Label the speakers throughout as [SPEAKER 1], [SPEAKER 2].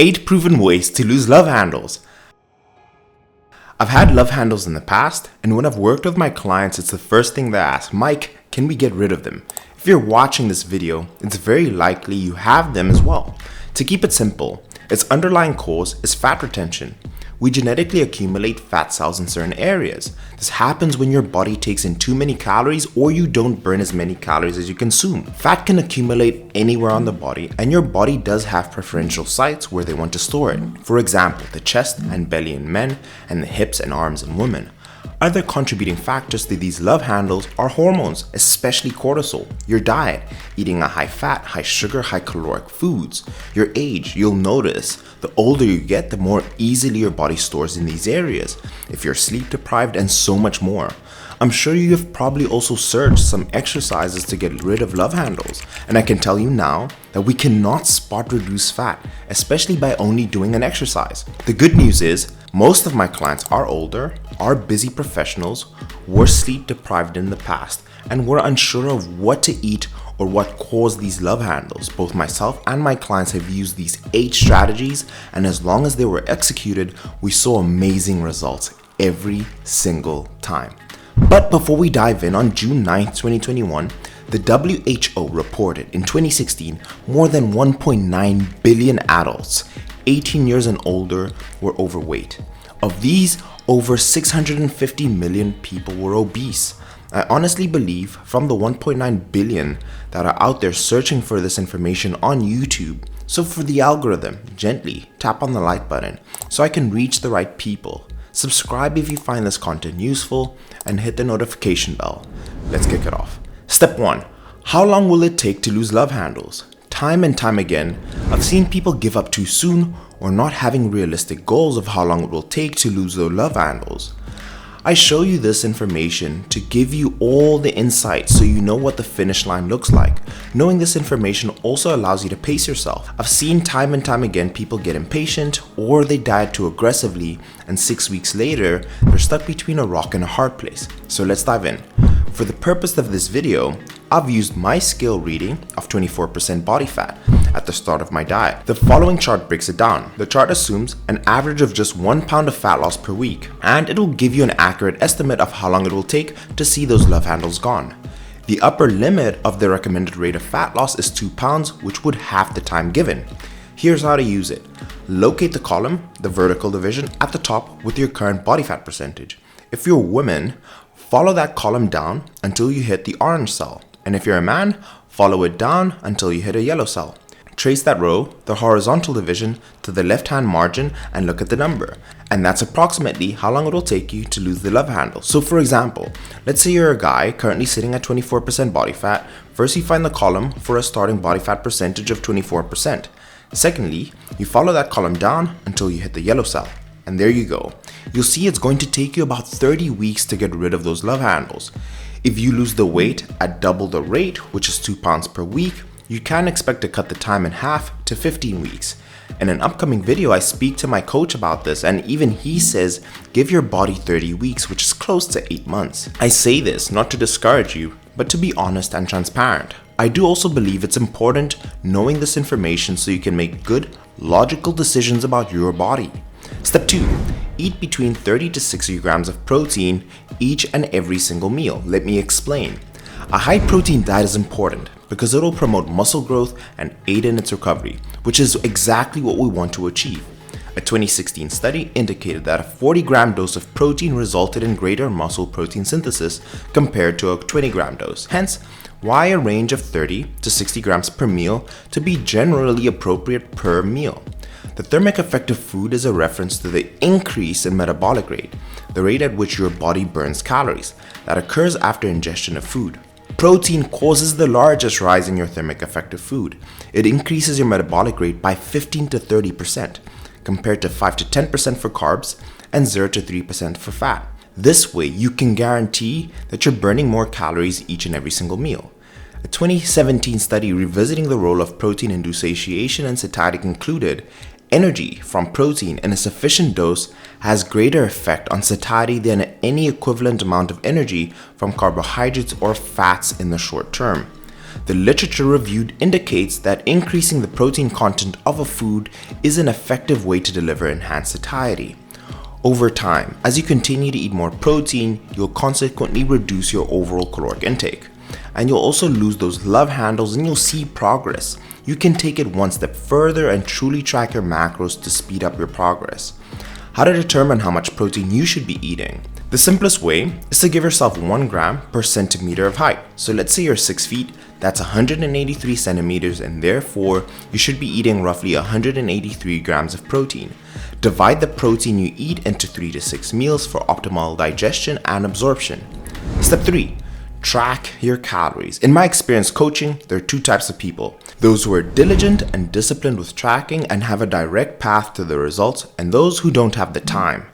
[SPEAKER 1] 8 proven ways to lose love handles. I've had love handles in the past, and when I've worked with my clients, it's the first thing they ask, Mike, can we get rid of them? If you're watching this video, it's very likely you have them as well. To keep it simple, its underlying cause is fat retention. We genetically accumulate fat cells in certain areas. This happens when your body takes in too many calories or you don't burn as many calories as you consume. Fat can accumulate anywhere on the body, and your body does have preferential sites where they want to store it. For example, the chest and belly in men and the hips and arms in women. Other contributing factors to these love handles are hormones, especially cortisol, your diet, eating a high fat, high sugar, high caloric foods, your age. You'll notice the older you get, the more easily your body stores in these areas, if you're sleep deprived, and so much more. I'm sure you have probably also searched some exercises to get rid of love handles, and I can tell you now that we cannot spot reduce fat, especially by only doing an exercise. The good news is, most of my clients are older, are busy professionals, were sleep deprived in the past, and were unsure of what to eat or what caused these love handles. Both myself and my clients have used these 8 strategies, and as long as they were executed, we saw amazing results every single time. But before we dive in, on June 9th, 2021, the WHO reported in 2016 more than 1.9 billion adults 18 years and older were overweight. Of these, over 650 million people were obese. I honestly believe from the 1.9 billion that are out there searching for this information on YouTube, so for the algorithm, gently tap on the like button so I can reach the right people. Subscribe if you find this content useful, and hit the notification bell. Let's kick it off. Step 1. How long will it take to lose love handles? Time and time again, I've seen people give up too soon or not having realistic goals of how long it will take to lose their love handles. I show you this information to give you all the insights so you know what the finish line looks like. Knowing this information also allows you to pace yourself. I've seen time and time again people get impatient or they diet too aggressively, and 6 weeks later, they're stuck between a rock and a hard place. So let's dive in. For the purpose of this video, I've used my scale reading of 24% body fat at the start of my diet. The following chart breaks it down. The chart assumes an average of just 1 pound of fat loss per week, and it will give you an accurate estimate of how long it will take to see those love handles gone. The upper limit of the recommended rate of fat loss is 2 pounds, which would half the time given. Here's how to use it. Locate the column, the vertical division, at the top with your current body fat percentage. If you're a woman, follow that column down until you hit the orange cell. And if you're a man, follow it down until you hit a yellow cell. Trace that row, the horizontal division, to the left-hand margin and look at the number. And that's approximately how long it will take you to lose the love handle. So for example, let's say you're a guy currently sitting at 24% body fat. First, you find the column for a starting body fat percentage of 24%. Secondly, you follow that column down until you hit the yellow cell. And there you go. You'll see it's going to take you about 30 weeks to get rid of those love handles. If you lose the weight at double the rate, which is 2 pounds per week, you can expect to cut the time in half to 15 weeks. In an upcoming video, I speak to my coach about this, and even he says give your body 30 weeks, which is close to 8 months. I say this not to discourage you, but to be honest and transparent. I do also believe it's important knowing this information so you can make good, logical decisions about your body. Step 2. Eat between 30 to 60 grams of protein each and every single meal. Let me explain. A high protein diet is important because it will promote muscle growth and aid in its recovery, which is exactly what we want to achieve. A 2016 study indicated that a 40-gram dose of protein resulted in greater muscle protein synthesis compared to a 20-gram dose. Hence, why a range of 30 to 60 grams per meal to be generally appropriate per meal. The thermic effect of food is a reference to the increase in metabolic rate, the rate at which your body burns calories, that occurs after ingestion of food. Protein causes the largest rise in your thermic effect of food. It increases your metabolic rate by 15 to 30%, compared to 5 to 10% for carbs and 0 to 3% for fat. This way, you can guarantee that you're burning more calories each and every single meal. A 2017 study revisiting the role of protein-induced satiation and satiety concluded energy from protein in a sufficient dose has greater effect on satiety than any equivalent amount of energy from carbohydrates or fats in the short term. The literature reviewed indicates that increasing the protein content of a food is an effective way to deliver enhanced satiety. Over time, as you continue to eat more protein, you'll consequently reduce your overall caloric intake. And you'll also lose those love handles and you'll see progress. You can take it one step further and truly track your macros to speed up your progress. How to determine how much protein you should be eating? The simplest way is to give yourself 1 gram per centimeter of height. So let's say you're 6 feet, that's 183 centimeters, and therefore you should be eating roughly 183 grams of protein. Divide the protein you eat into 3 to 6 meals for optimal digestion and absorption. Step 3. Track your calories. In my experience coaching, there are 2 types of people. Those who are diligent and disciplined with tracking and have a direct path to the results, and those who don't have the time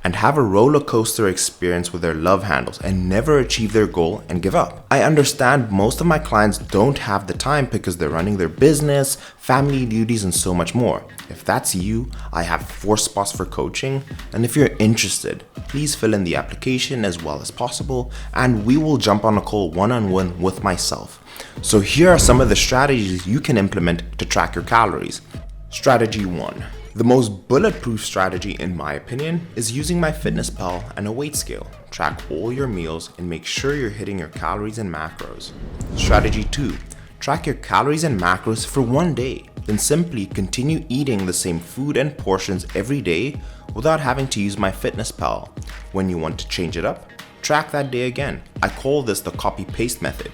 [SPEAKER 1] and have a roller coaster experience with their love handles and never achieve their goal and give up. I understand most of my clients don't have the time because they're running their business, family duties, and so much more. If that's you, I have 4 spots for coaching, and if you're interested, please fill in the application as well as possible, and we will jump on a call one-on-one with myself. So here are some of the strategies you can implement to track your calories. Strategy 1. The most bulletproof strategy, in my opinion, is using MyFitnessPal and a weight scale. Track all your meals and make sure you're hitting your calories and macros. Strategy 2. Track your calories and macros for 1 day. Then simply continue eating the same food and portions every day without having to use MyFitnessPal. When you want to change it up, track that day again. I call this the copy-paste method.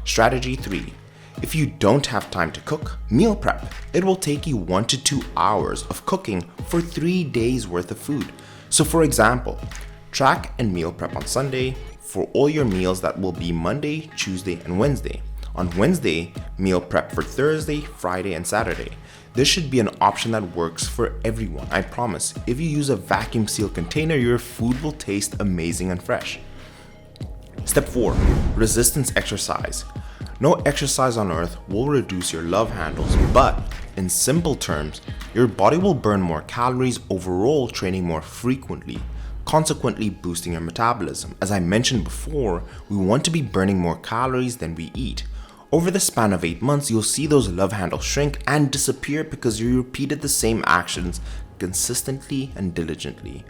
[SPEAKER 1] Strategy 3. If you don't have time to cook, meal prep. It will take you 1 to 2 hours of cooking for 3 days worth of food. So for example, track and meal prep on Sunday for all your meals that will be Monday, Tuesday, and Wednesday. On Wednesday, meal prep for Thursday, Friday, and Saturday. This should be an option that works for everyone, I promise. If you use a vacuum sealed container, your food will taste amazing and fresh. Step 4. Resistance exercise. No exercise on earth will reduce your love handles, but in simple terms, your body will burn more calories overall training more frequently, consequently boosting your metabolism. As I mentioned before, we want to be burning more calories than we eat. Over the span of 8 months, you'll see those love handles shrink and disappear because you repeated the same actions consistently and diligently.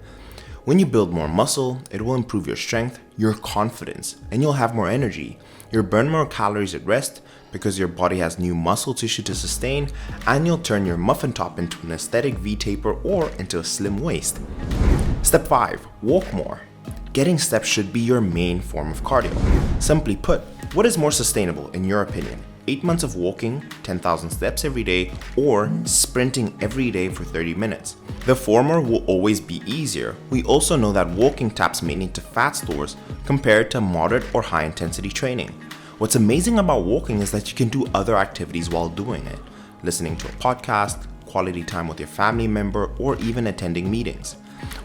[SPEAKER 1] When you build more muscle, it will improve your strength, your confidence, and you'll have more energy. You'll burn more calories at rest because your body has new muscle tissue to sustain, and you'll turn your muffin top into an aesthetic V-taper or into a slim waist. Step 5. Walk more. Getting steps should be your main form of cardio. Simply put, what is more sustainable in your opinion? 8 months of walking 10,000 steps every day or sprinting every day for 30 minutes. The former will always be easier. We also know that walking taps mainly to fat stores compared to moderate or high intensity training. What's amazing about walking is that you can do other activities while doing it. Listening to a podcast, quality time with your family member, or even attending meetings.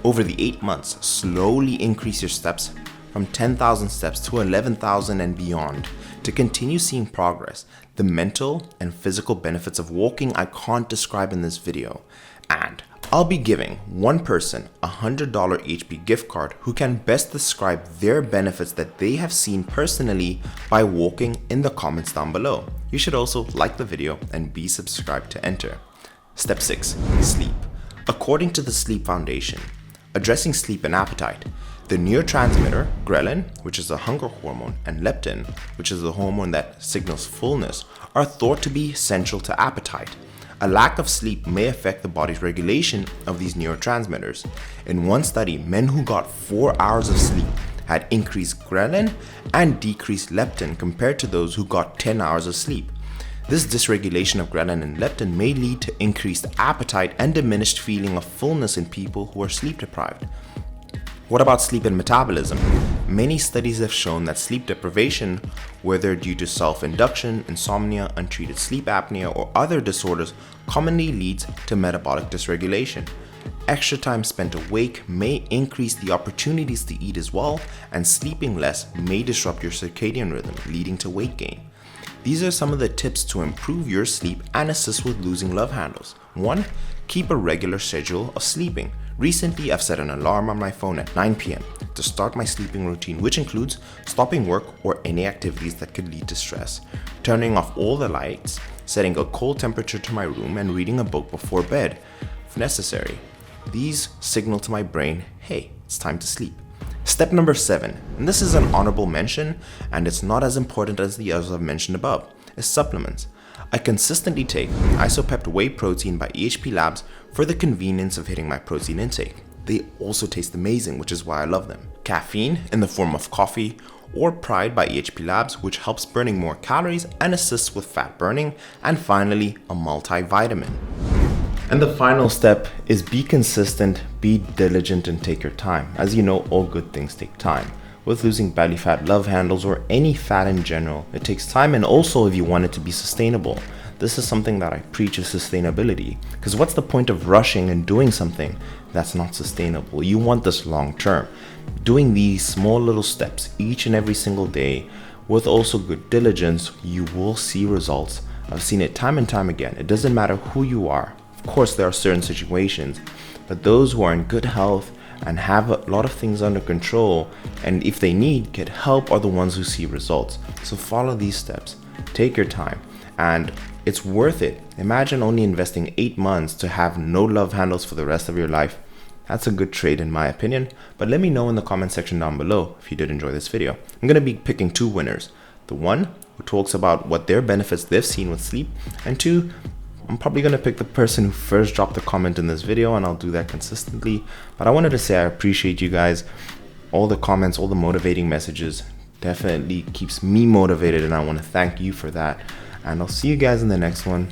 [SPEAKER 1] Over the 8 months, slowly increase your steps from 10,000 steps to 11,000 and beyond to continue seeing progress. The mental and physical benefits of walking I can't describe in this video. And I'll be giving one person a $100 HP gift card who can best describe their benefits that they have seen personally by walking in the comments down below. You should also like the video and be subscribed to enter. Step 6. Sleep. According to the Sleep Foundation, addressing sleep and appetite, the neurotransmitter ghrelin, which is a hunger hormone, and leptin, which is the hormone that signals fullness, are thought to be central to appetite. A lack of sleep may affect the body's regulation of these neurotransmitters. In one study, men who got 4 hours of sleep had increased ghrelin and decreased leptin compared to those who got 10 hours of sleep. This dysregulation of ghrelin and leptin may lead to increased appetite and diminished feeling of fullness in people who are sleep deprived. What about sleep and metabolism? Many studies have shown that sleep deprivation, whether due to self-induction, insomnia, untreated sleep apnea, or other disorders, commonly leads to metabolic dysregulation. Extra time spent awake may increase the opportunities to eat as well, and sleeping less may disrupt your circadian rhythm, leading to weight gain. These are some of the tips to improve your sleep and assist with losing love handles. 1. Keep a regular schedule of sleeping. Recently, I've set an alarm on my phone at 9 p.m. to start my sleeping routine, which includes stopping work or any activities that could lead to stress, turning off all the lights, setting a cold temperature to my room, and reading a book before bed, if necessary. These signal to my brain, hey, it's time to sleep. Step number 7, and this is an honorable mention, and it's not as important as the others I've mentioned above, is supplements. I consistently take Isopept Whey Protein by EHP Labs for the convenience of hitting my protein intake. They also taste amazing, which is why I love them. Caffeine in the form of coffee, or Pride by EHP Labs, which helps burning more calories and assists with fat burning. And finally, a multivitamin. And the final step is be consistent, be diligent, and take your time. As you know, all good things take time. With losing belly fat, love handles, or any fat in general, it takes time, and also if you want it to be sustainable. This is something that I preach, is sustainability. Because what's the point of rushing and doing something that's not sustainable? You want this long term. Doing these small little steps each and every single day with also good diligence, you will see results. I've seen it time and time again. It doesn't matter who you are. Of course, there are certain situations, but those who are in good health and have a lot of things under control, and if they need, get help, are the ones who see results. So follow these steps, take your time, and it's worth it. Imagine only investing 8 months to have no love handles for the rest of your life. That's a good trade in my opinion, but let me know in the comment section down below if you did enjoy this video. I'm going to be picking 2 winners. The one who talks about what their benefits they've seen with sleep, and 2, I'm probably going to pick the person who first dropped a comment in this video, and I'll do that consistently. But I wanted to say I appreciate you guys. All the comments, all the motivating messages definitely keeps me motivated, and I want to thank you for that. And I'll see you guys in the next one.